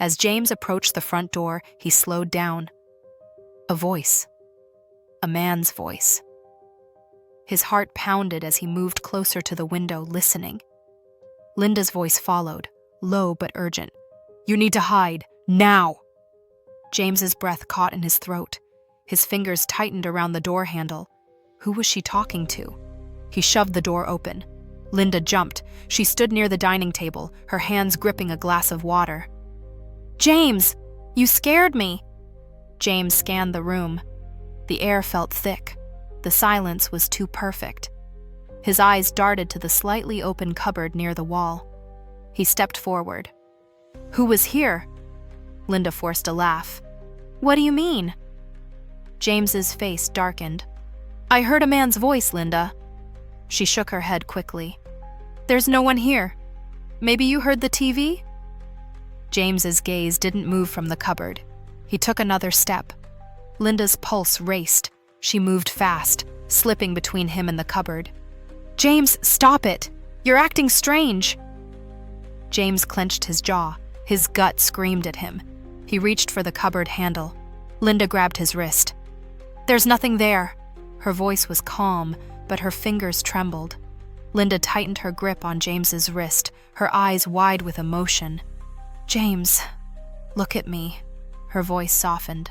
As James approached the front door, he slowed down. A voice. A man's voice. His heart pounded as he moved closer to the window, listening. Linda's voice followed, low but urgent. "You need to hide, now!" James's breath caught in his throat. His fingers tightened around the door handle. Who was she talking to? He shoved the door open. Linda jumped. She stood near the dining table, her hands gripping a glass of water. "James! You scared me!" James scanned the room. The air felt thick. The silence was too perfect. His eyes darted to the slightly open cupboard near the wall. He stepped forward. "Who was here?" Linda forced a laugh. "What do you mean?" James's face darkened. "I heard a man's voice, Linda." She shook her head quickly. "There's no one here. Maybe you heard the TV?" James's gaze didn't move from the cupboard. He took another step. Linda's pulse raced. She moved fast, slipping between him and the cupboard. "James, stop it! You're acting strange!" James clenched his jaw. His gut screamed at him. He reached for the cupboard handle. Linda grabbed his wrist. "There's nothing there." Her voice was calm, but her fingers trembled. Linda tightened her grip on James's wrist, her eyes wide with emotion. "James, look at me." Her voice softened.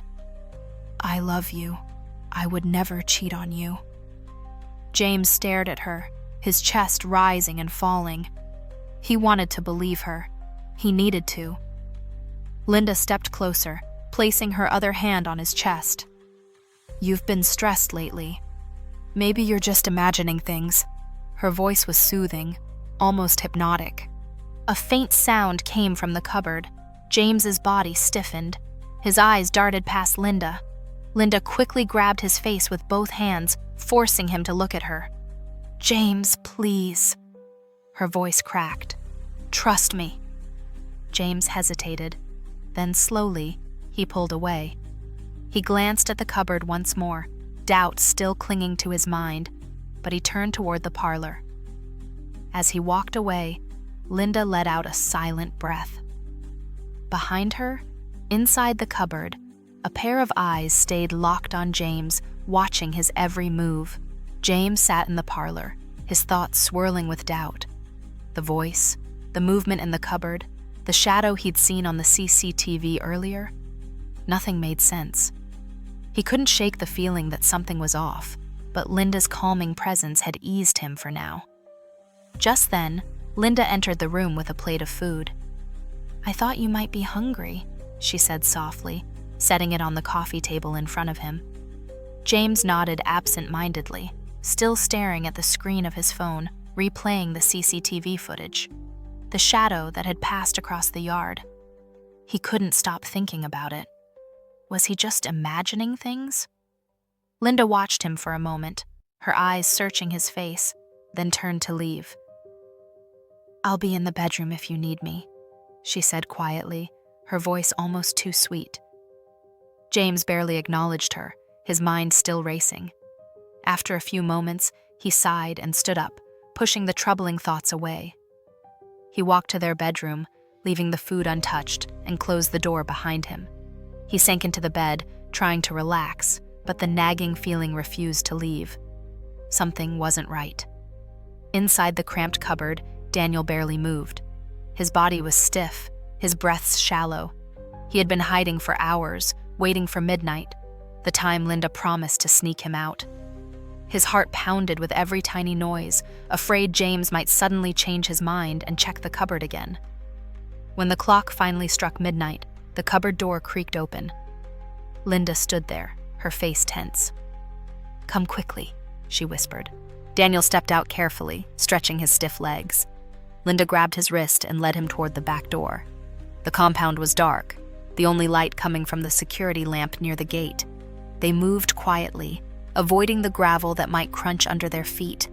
"I love you. I would never cheat on you." James stared at her, his chest rising and falling. He wanted to believe her. He needed to. Linda stepped closer, placing her other hand on his chest. "You've been stressed lately. Maybe you're just imagining things." Her voice was soothing, almost hypnotic. A faint sound came from the cupboard. James's body stiffened. His eyes darted past Linda. Linda quickly grabbed his face with both hands, forcing him to look at her. "James, please." Her voice cracked. "Trust me." James hesitated. Then slowly, he pulled away. He glanced at the cupboard once more, doubt still clinging to his mind, but he turned toward the parlor. As he walked away, Linda let out a silent breath. Behind her, inside the cupboard, a pair of eyes stayed locked on James, watching his every move. James sat in the parlor, his thoughts swirling with doubt. The voice, the movement in the cupboard, the shadow he'd seen on the CCTV earlier. Nothing made sense. He couldn't shake the feeling that something was off, but Linda's calming presence had eased him for now. Just then, Linda entered the room with a plate of food. "I thought you might be hungry," she said softly, setting it on the coffee table in front of him. James nodded absent-mindedly, still staring at the screen of his phone, replaying the CCTV footage. The shadow that had passed across the yard. He couldn't stop thinking about it. Was he just imagining things? Linda watched him for a moment, her eyes searching his face, then turned to leave. "I'll be in the bedroom if you need me," she said quietly, her voice almost too sweet. James barely acknowledged her, his mind still racing. After a few moments, he sighed and stood up, pushing the troubling thoughts away. He walked to their bedroom, leaving the food untouched, and closed the door behind him. He sank into the bed, trying to relax, but the nagging feeling refused to leave. Something wasn't right. Inside the cramped cupboard, Daniel barely moved. His body was stiff, his breaths shallow. He had been hiding for hours, waiting for midnight, the time Linda promised to sneak him out. His heart pounded with every tiny noise, afraid James might suddenly change his mind and check the cupboard again. When the clock finally struck midnight, the cupboard door creaked open. Linda stood there, her face tense. "Come quickly," she whispered. Daniel stepped out carefully, stretching his stiff legs. Linda grabbed his wrist and led him toward the back door. The compound was dark, the only light coming from the security lamp near the gate. They moved quietly, avoiding the gravel that might crunch under their feet.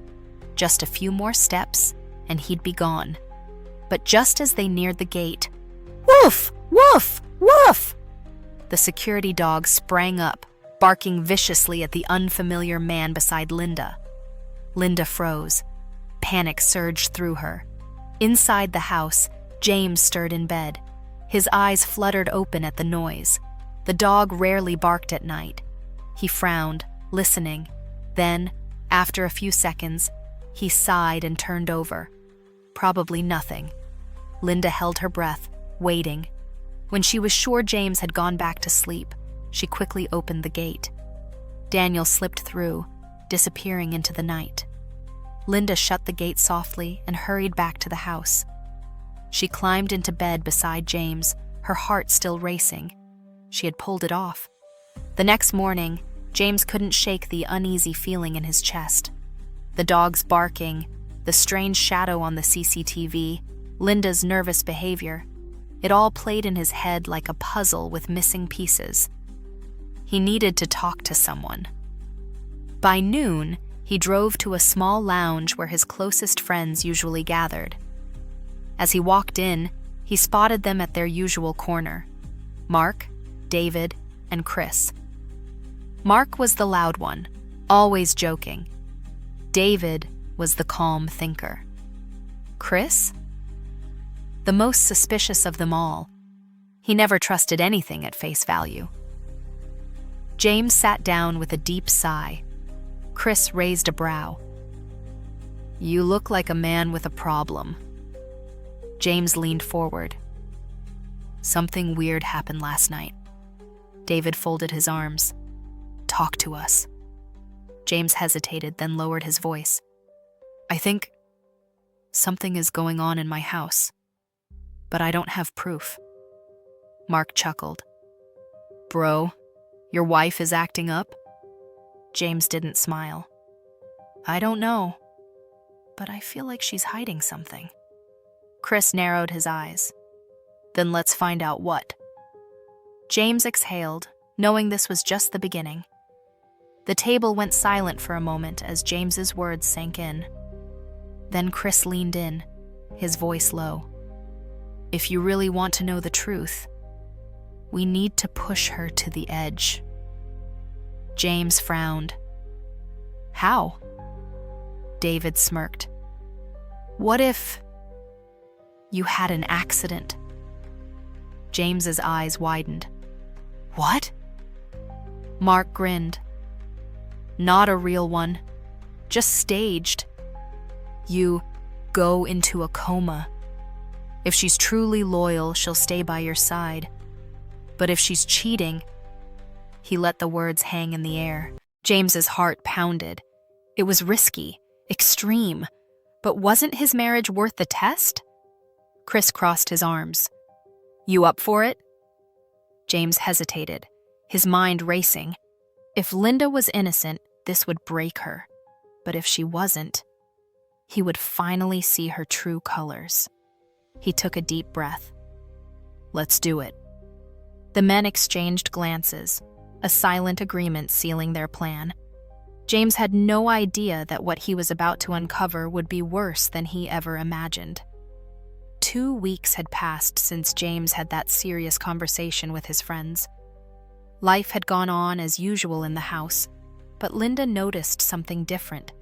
Just a few more steps, and he'd be gone. But just as they neared the gate, "Woof! Woof! Woof!" The security dog sprang up, barking viciously at the unfamiliar man beside Linda. Linda froze. Panic surged through her. Inside the house, James stirred in bed. His eyes fluttered open at the noise. The dog rarely barked at night. He frowned, listening. Then, after a few seconds, he sighed and turned over. Probably nothing. Linda held her breath, waiting. When she was sure James had gone back to sleep, she quickly opened the gate. Daniel slipped through, disappearing into the night. Linda shut the gate softly and hurried back to the house. She climbed into bed beside James, her heart still racing. She had pulled it off. The next morning, James couldn't shake the uneasy feeling in his chest. The dog's barking, the strange shadow on the CCTV, Linda's nervous behavior. It all played in his head like a puzzle with missing pieces. He needed to talk to someone. By noon, he drove to a small lounge where his closest friends usually gathered. As he walked in, he spotted them at their usual corner: Mark, David, and Chris. Mark was the loud one, always joking. David was the calm thinker. Chris? The most suspicious of them all. He never trusted anything at face value. James sat down with a deep sigh. Chris raised a brow. "You look like a man with a problem." James leaned forward. "Something weird happened last night." David folded his arms. "Talk to us." James hesitated, then lowered his voice. "I think something is going on in my house, but I don't have proof." Mark chuckled. "Bro, your wife is acting up?" James didn't smile. "I don't know, but I feel like she's hiding something." Chris narrowed his eyes. "Then let's find out what." James exhaled, knowing this was just the beginning. The table went silent for a moment as James's words sank in. Then Chris leaned in, his voice low. "If you really want to know the truth, we need to push her to the edge." James frowned. "How?" David smirked. "What if you had an accident?" James's eyes widened. "What?" Mark grinned. "Not a real one, just staged. You go into a coma. If she's truly loyal, she'll stay by your side. But if she's cheating..." He let the words hang in the air. James's heart pounded. It was risky, extreme, but wasn't his marriage worth the test? Chris crossed his arms. "You up for it?" James hesitated, his mind racing. If Linda was innocent, this would break her. But if she wasn't, he would finally see her true colors. He took a deep breath. "Let's do it." The men exchanged glances, a silent agreement sealing their plan. James had no idea that what he was about to uncover would be worse than he ever imagined. 2 weeks had passed since James had that serious conversation with his friends. Life had gone on as usual in the house, but Linda noticed something different.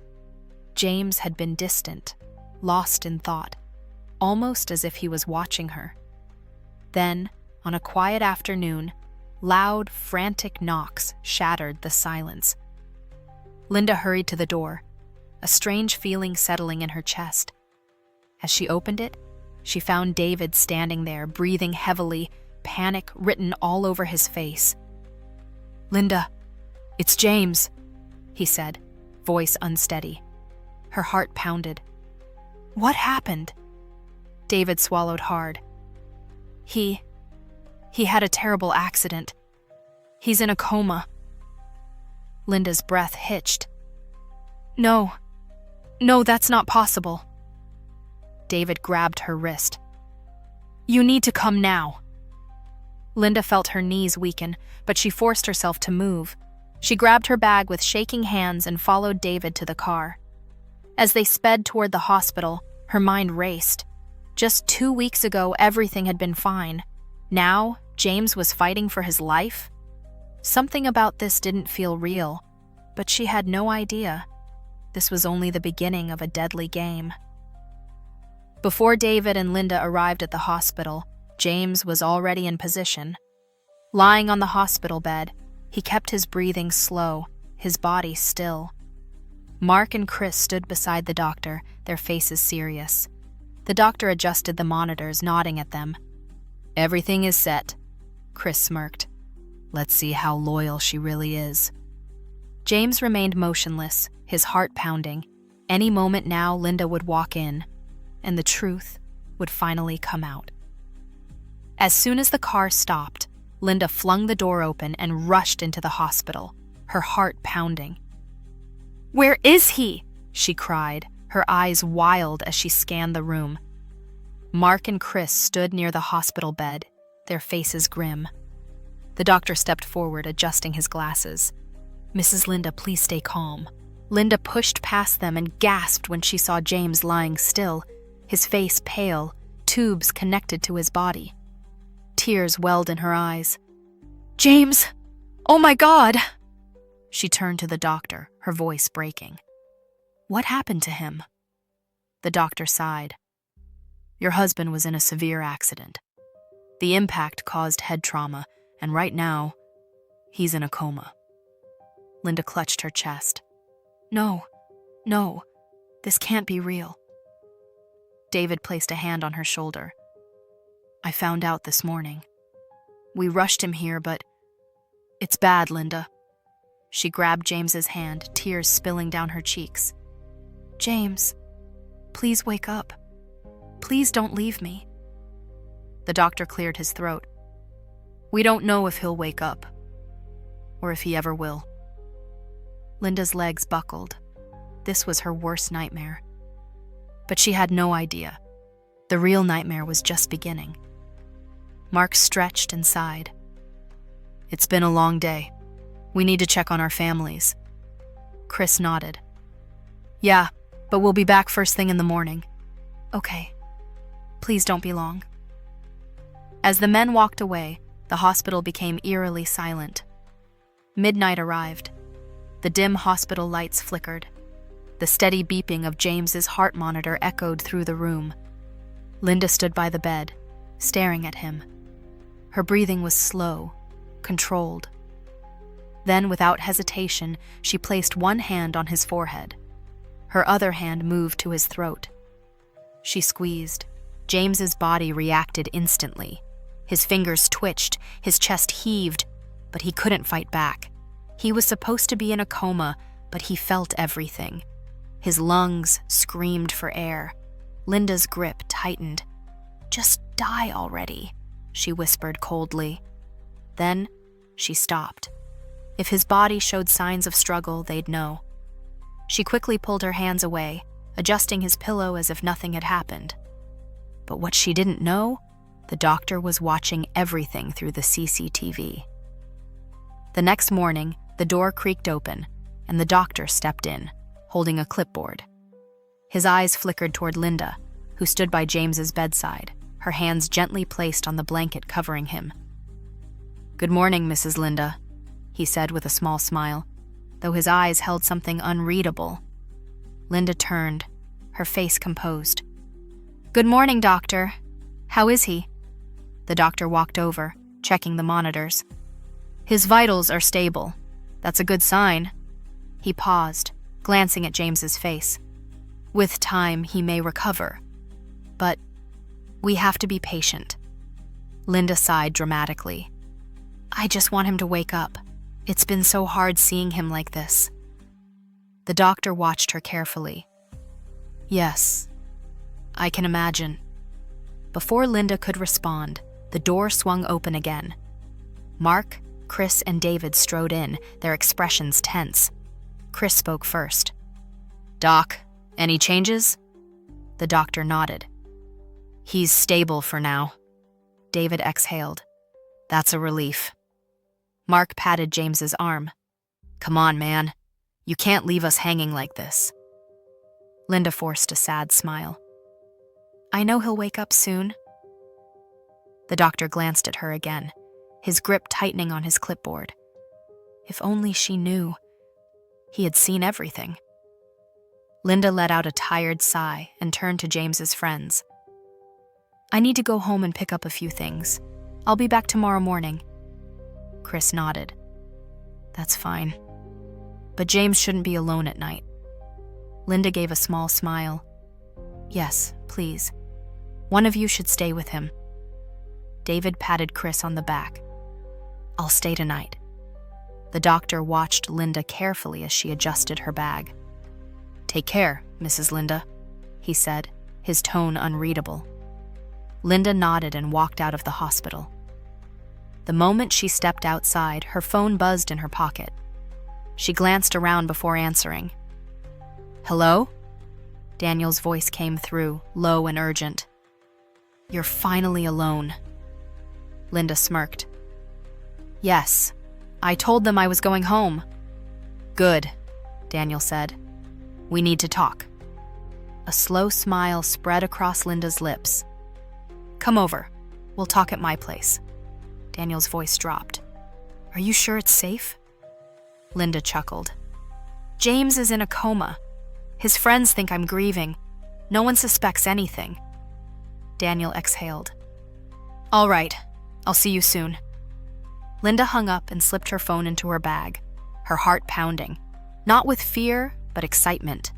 James had been distant, lost in thought, almost as if he was watching her. Then, on a quiet afternoon, loud, frantic knocks shattered the silence. Linda hurried to the door, a strange feeling settling in her chest. As she opened it, she found David standing there, breathing heavily, panic written all over his face. "Linda, it's James," he said, voice unsteady. Her heart pounded. "What happened?" David swallowed hard. He had a terrible accident. He's in a coma." Linda's breath hitched. No, that's not possible." David grabbed her wrist. "You need to come now." Linda felt her knees weaken, but she forced herself to move. She grabbed her bag with shaking hands and followed David to the car. As they sped toward the hospital, her mind raced. Just 2 weeks ago, everything had been fine. Now, James was fighting for his life? Something about this didn't feel real, but she had no idea. This was only the beginning of a deadly game. Before David and Linda arrived at the hospital, James was already in position. Lying on the hospital bed, he kept his breathing slow, his body still. Mark and Chris stood beside the doctor, their faces serious. The doctor adjusted the monitors, nodding at them. "Everything is set," Chris smirked. "Let's see how loyal she really is." James remained motionless, his heart pounding. Any moment now, Linda would walk in, and the truth would finally come out. As soon as the car stopped, Linda flung the door open and rushed into the hospital, her heart pounding. "Where is he?" she cried, her eyes wild as she scanned the room. Mark and Chris stood near the hospital bed, their faces grim. The doctor stepped forward, adjusting his glasses. "Mrs. Linda, please stay calm." Linda pushed past them and gasped when she saw James lying still, his face pale, tubes connected to his body. Tears welled in her eyes. "James! Oh my God!" She turned to the doctor, her voice breaking. "What happened to him?" The doctor sighed. "Your husband was in a severe accident. The impact caused head trauma, and right now, he's in a coma." Linda clutched her chest. No, this can't be real." David placed a hand on her shoulder. "I found out this morning. We rushed him here, but it's bad, Linda." She grabbed James's hand, tears spilling down her cheeks. "James, please wake up. Please don't leave me." The doctor cleared his throat. "We don't know if he'll wake up, or if he ever will." Linda's legs buckled. This was her worst nightmare. But she had no idea. The real nightmare was just beginning. Mark stretched and sighed. "It's been a long day. We need to check on our families." Chris nodded. "Yeah, but we'll be back first thing in the morning." "Okay. Please don't be long." As the men walked away, the hospital became eerily silent. Midnight arrived. The dim hospital lights flickered. The steady beeping of James's heart monitor echoed through the room. Linda stood by the bed, staring at him. Her breathing was slow, controlled. Then, without hesitation, she placed one hand on his forehead. Her other hand moved to his throat. She squeezed. James's body reacted instantly. His fingers twitched, his chest heaved, but he couldn't fight back. He was supposed to be in a coma, but he felt everything. His lungs screamed for air. Linda's grip tightened. "Just die already," she whispered coldly. Then she stopped. If his body showed signs of struggle, they'd know. She quickly pulled her hands away, adjusting his pillow as if nothing had happened. But what she didn't know, the doctor was watching everything through the CCTV. The next morning, the door creaked open, and the doctor stepped in, holding a clipboard. His eyes flickered toward Linda, who stood by James's bedside, her hands gently placed on the blanket covering him. "Good morning, Mrs. Linda," he said with a small smile, though his eyes held something unreadable. Linda turned, her face composed. "Good morning, doctor. How is he?" The doctor walked over, checking the monitors. "His vitals are stable. That's a good sign." He paused, glancing at James's face. "With time, he may recover. But we have to be patient." Linda sighed dramatically. "I just want him to wake up. It's been so hard seeing him like this." The doctor watched her carefully. "Yes, I can imagine." Before Linda could respond, the door swung open again. Mark, Chris, and David strode in, their expressions tense. Chris spoke first. "Doc, any changes?" The doctor nodded. "He's stable for now." David exhaled. "That's a relief." Mark patted James's arm. "Come on, man. You can't leave us hanging like this." Linda forced a sad smile. "I know he'll wake up soon." The doctor glanced at her again, his grip tightening on his clipboard. If only she knew. He had seen everything. Linda let out a tired sigh and turned to James's friends. I need to go home and pick up a few things. I'll be back tomorrow morning. Chris nodded. That's fine. But James shouldn't be alone at night. Linda gave a small smile. Yes, please. One of you should stay with him. David patted Chris on the back. I'll stay tonight. The doctor watched Linda carefully as she adjusted her bag. Take care, Mrs. Linda, he said, his tone unreadable. Linda nodded and walked out of the hospital. The moment she stepped outside, her phone buzzed in her pocket. She glanced around before answering. Hello? Daniel's voice came through, low and urgent. You're finally alone. Linda smirked. Yes, I told them I was going home. Good, Daniel said. We need to talk. A slow smile spread across Linda's lips. Come over. We'll talk at my place. Daniel's voice dropped. Are you sure it's safe? Linda chuckled. James is in a coma. His friends think I'm grieving. No one suspects anything. Daniel exhaled. All right, I'll see you soon. Linda hung up and slipped her phone into her bag, her heart pounding, not with fear, but excitement.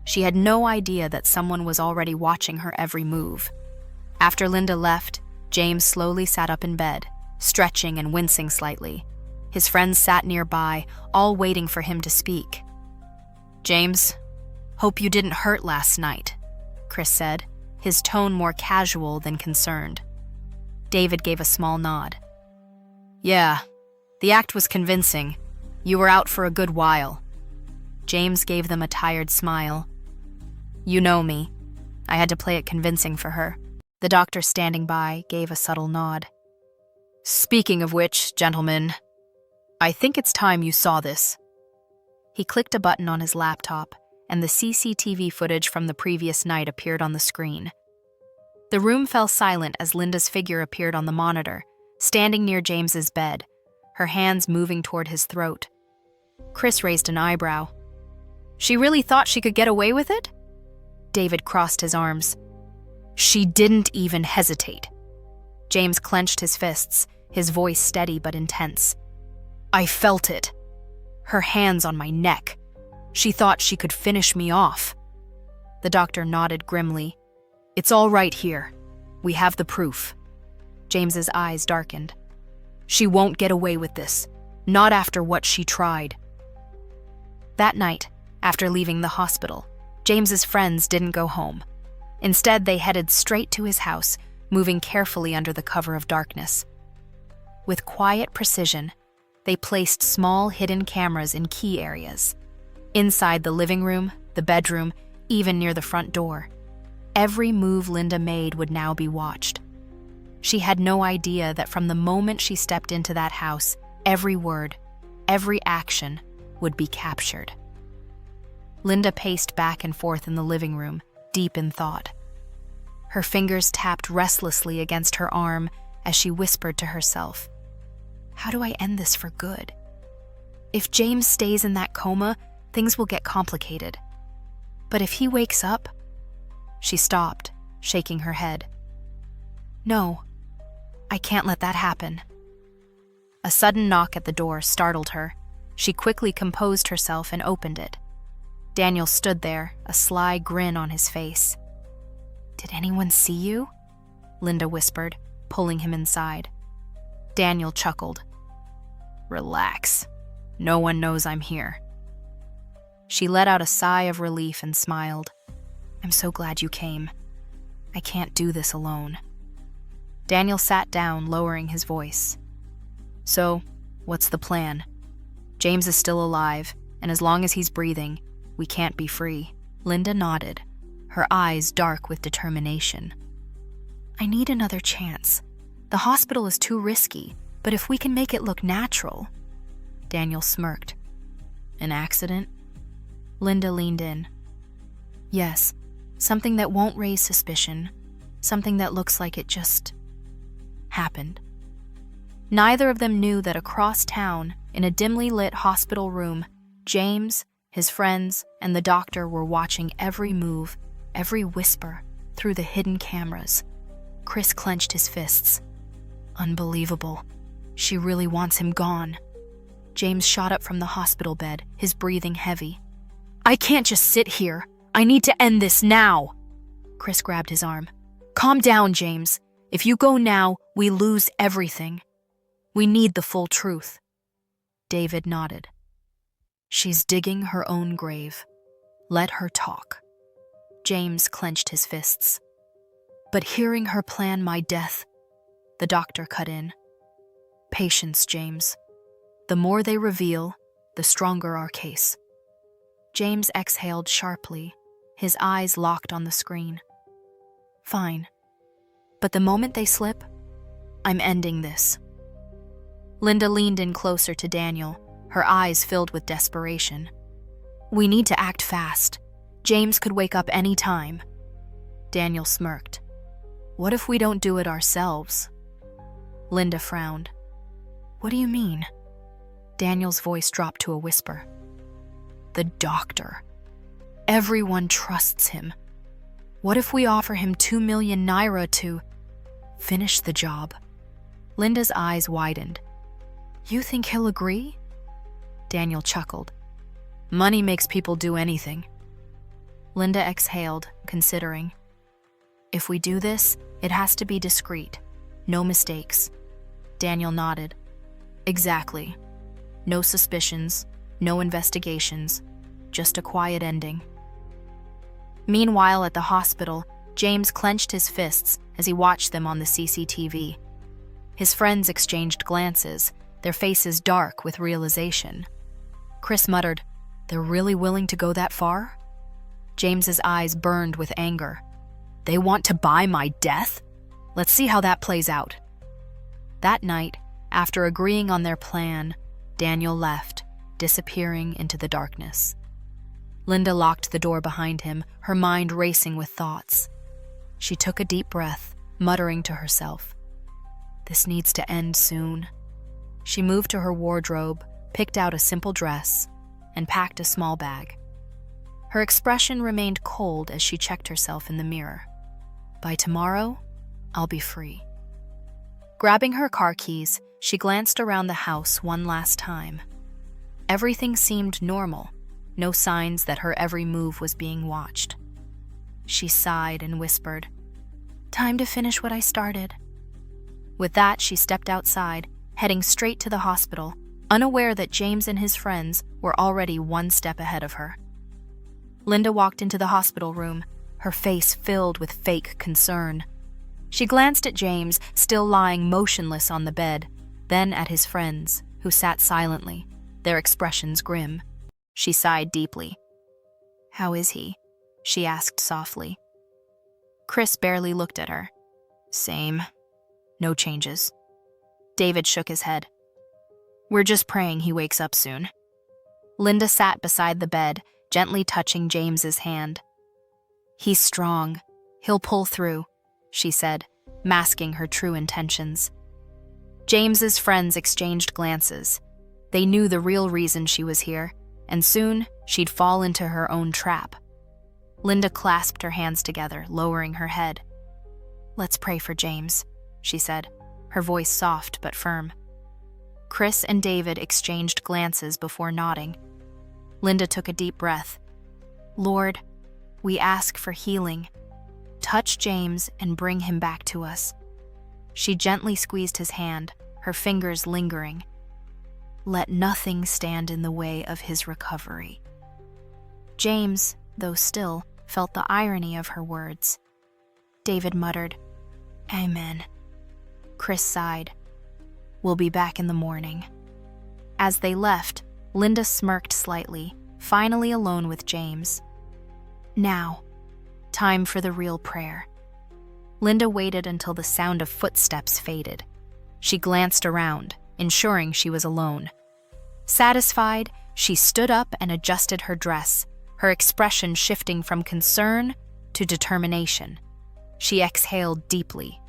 She had no idea that someone was already watching her every move. After Linda left, James slowly sat up in bed, stretching and wincing slightly. His friends sat nearby, all waiting for him to speak. James, hope you didn't hurt last night, Chris said, his tone more casual than concerned. David gave a small nod. Yeah, the act was convincing. You were out for a good while. James gave them a tired smile. You know me. I had to play it convincing for her. The doctor standing by gave a subtle nod. Speaking of which, gentlemen, I think it's time you saw this. He clicked a button on his laptop, and the CCTV footage from the previous night appeared on the screen. The room fell silent as Linda's figure appeared on the monitor, standing near James's bed, her hands moving toward his throat. Chris raised an eyebrow. She really thought she could get away with it? David crossed his arms. She didn't even hesitate. James clenched his fists, his voice steady but intense. I felt it. Her hands on my neck. She thought she could finish me off. The doctor nodded grimly. It's all right here. We have the proof. James's eyes darkened. She won't get away with this. Not after what she tried. That night, after leaving the hospital, James's friends didn't go home. Instead, they headed straight to his house, moving carefully under the cover of darkness. With quiet precision, they placed small hidden cameras in key areas. Inside the living room, the bedroom, even near the front door. Every move Linda made would now be watched. She had no idea that from the moment she stepped into that house, every word, every action would be captured. Linda paced back and forth in the living room, deep in thought. Her fingers tapped restlessly against her arm as she whispered to herself, how do I end this for good? If James stays in that coma, things will get complicated. But if he wakes up... She stopped, shaking her head. No, I can't let that happen. A sudden knock at the door startled her. She quickly composed herself and opened it. Daniel stood there, a sly grin on his face. Did anyone see you? Linda whispered, pulling him inside. Daniel chuckled. Relax. No one knows I'm here. She let out a sigh of relief and smiled. I'm so glad you came. I can't do this alone. Daniel sat down, lowering his voice. So, what's the plan? James is still alive, and as long as he's breathing, we can't be free. Linda nodded, her eyes dark with determination. I need another chance. The hospital is too risky, but if we can make it look natural... Daniel smirked. An accident? Linda leaned in. Yes, something that won't raise suspicion, something that looks like it just happened. Neither of them knew that across town, in a dimly lit hospital room, James, his friends, and the doctor were watching every move, every whisper, through the hidden cameras. Chris clenched his fists. Unbelievable. She really wants him gone. James shot up from the hospital bed, his breathing heavy. I can't just sit here. I need to end this now. Chris grabbed his arm. Calm down, James. If you go now, we lose everything. We need the full truth. David nodded. She's digging her own grave. Let her talk. James clenched his fists. But hearing her plan my death, the doctor cut in. Patience, James. The more they reveal, the stronger our case. James exhaled sharply, his eyes locked on the screen. Fine. But the moment they slip, I'm ending this. Linda leaned in closer to Daniel, her eyes filled with desperation. We need to act fast. James could wake up any time. Daniel smirked. What if we don't do it ourselves? Linda frowned. What do you mean? Daniel's voice dropped to a whisper. The doctor. Everyone trusts him. What if we offer him 2 million naira to finish the job? Linda's eyes widened. You think he'll agree? Daniel chuckled. Money makes people do anything. Linda exhaled, considering. If we do this, it has to be discreet. No mistakes. Daniel nodded. Exactly. No suspicions, no investigations, just a quiet ending. Meanwhile, at the hospital, James clenched his fists as he watched them on the CCTV. His friends exchanged glances, their faces dark with realization. Chris muttered, They're really willing to go that far? James's eyes burned with anger. They want to buy my death? Let's see how that plays out. That night, after agreeing on their plan, Daniel left, disappearing into the darkness. Linda locked the door behind him, her mind racing with thoughts. She took a deep breath, muttering to herself, This needs to end soon. She moved to her wardrobe, picked out a simple dress, and packed a small bag. Her expression remained cold as she checked herself in the mirror. By tomorrow, I'll be free. Grabbing her car keys, she glanced around the house one last time. Everything seemed normal, no signs that her every move was being watched. She sighed and whispered, Time to finish what I started. With that, she stepped outside, heading straight to the hospital, unaware that James and his friends were already one step ahead of her. Linda walked into the hospital room, her face filled with fake concern. She glanced at James, still lying motionless on the bed, then at his friends, who sat silently, their expressions grim. She sighed deeply. How is he? She asked softly. Chris barely looked at her. Same. No changes. David shook his head. We're just praying he wakes up soon. Linda sat beside the bed, gently touching James's hand. He's strong. He'll pull through, she said, masking her true intentions. James's friends exchanged glances. They knew the real reason she was here, and soon she'd fall into her own trap. Linda clasped her hands together, lowering her head. Let's pray for James, she said, her voice soft but firm. Chris and David exchanged glances before nodding. Linda took a deep breath. Lord, we ask for healing. Touch James and bring him back to us. She gently squeezed his hand, her fingers lingering. Let nothing stand in the way of his recovery. James, though still, felt the irony of her words. David muttered, Amen. Chris sighed. We'll be back in the morning. As they left, Linda smirked slightly, finally alone with James. Now, time for the real prayer. Linda waited until the sound of footsteps faded. She glanced around, ensuring she was alone. Satisfied, she stood up and adjusted her dress, her expression shifting from concern to determination. She exhaled deeply.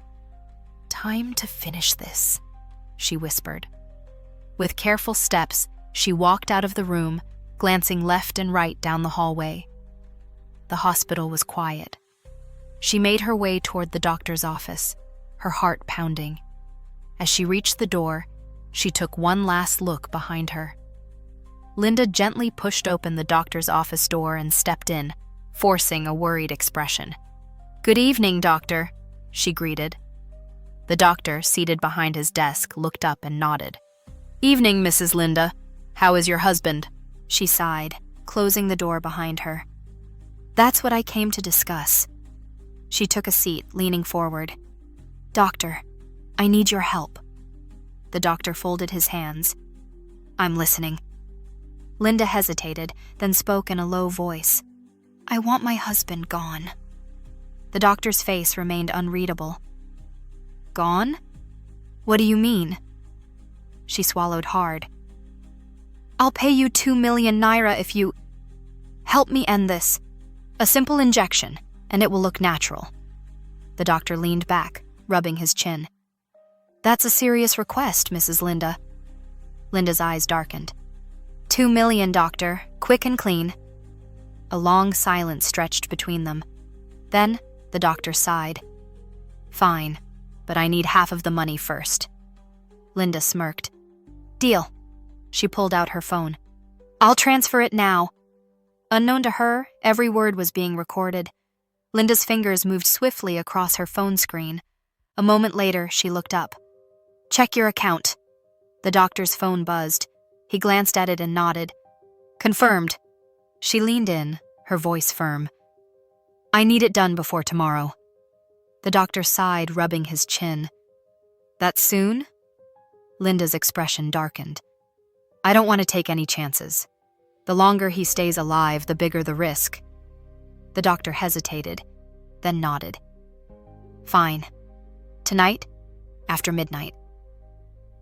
Time to finish this, she whispered. With careful steps, she walked out of the room, glancing left and right down the hallway. The hospital was quiet. She made her way toward the doctor's office, her heart pounding. As she reached the door, she took one last look behind her. Linda gently pushed open the doctor's office door and stepped in, forcing a worried expression. "Good evening, doctor," she greeted. The doctor, seated behind his desk, looked up and nodded. "Evening, Mrs. Linda. How is your husband?" she sighed, closing the door behind her. "That's what I came to discuss." She took a seat, leaning forward. "Doctor, I need your help." The doctor folded his hands. "I'm listening." Linda hesitated, then spoke in a low voice. "I want my husband gone." The doctor's face remained unreadable. "Gone? What do you mean?" She swallowed hard. "I'll pay you 2 million naira if you help me end this. A simple injection, and it will look natural." The doctor leaned back, rubbing his chin. "That's a serious request, Mrs. Linda." Linda's eyes darkened. 2 million, doctor, quick and clean." A long silence stretched between them. Then the doctor sighed. "Fine, but I need half of the money first." Linda smirked. "Deal." She pulled out her phone. "I'll transfer it now." Unknown to her, every word was being recorded. Linda's fingers moved swiftly across her phone screen. A moment later, she looked up. "Check your account." The doctor's phone buzzed. He glanced at it and nodded. "Confirmed." She leaned in, her voice firm. "I need it done before tomorrow." The doctor sighed, rubbing his chin. "That soon?" Linda's expression darkened. "I don't want to take any chances. The longer he stays alive, the bigger the risk." The doctor hesitated, then nodded. "Fine. Tonight, after midnight."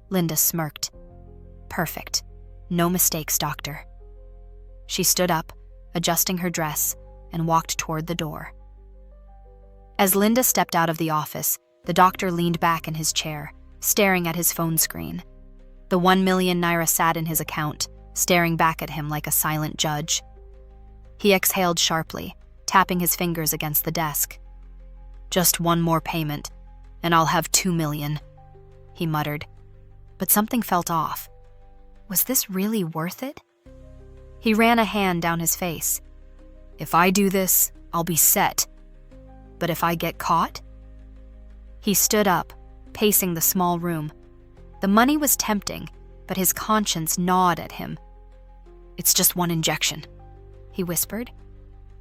Linda smirked. "Perfect. No mistakes, doctor." She stood up, adjusting her dress, and walked toward the door. As Linda stepped out of the office, the doctor leaned back in his chair, staring at his phone screen. The 1 million naira sat in his account, staring back at him like a silent judge. He exhaled sharply, tapping his fingers against the desk. "Just one more payment, and I'll have 2 million, he muttered. But something felt off. Was this really worth it? He ran a hand down his face. "If I do this, I'll be set. But if I get caught?" He stood up, pacing the small room. The money was tempting, but his conscience gnawed at him. "It's just one injection," he whispered.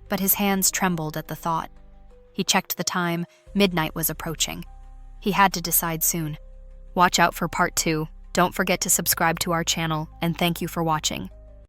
But his hands trembled at the thought. He checked the time. Midnight was approaching. He had to decide soon. Watch out for part 2. Don't forget to subscribe to our channel, and thank you for watching.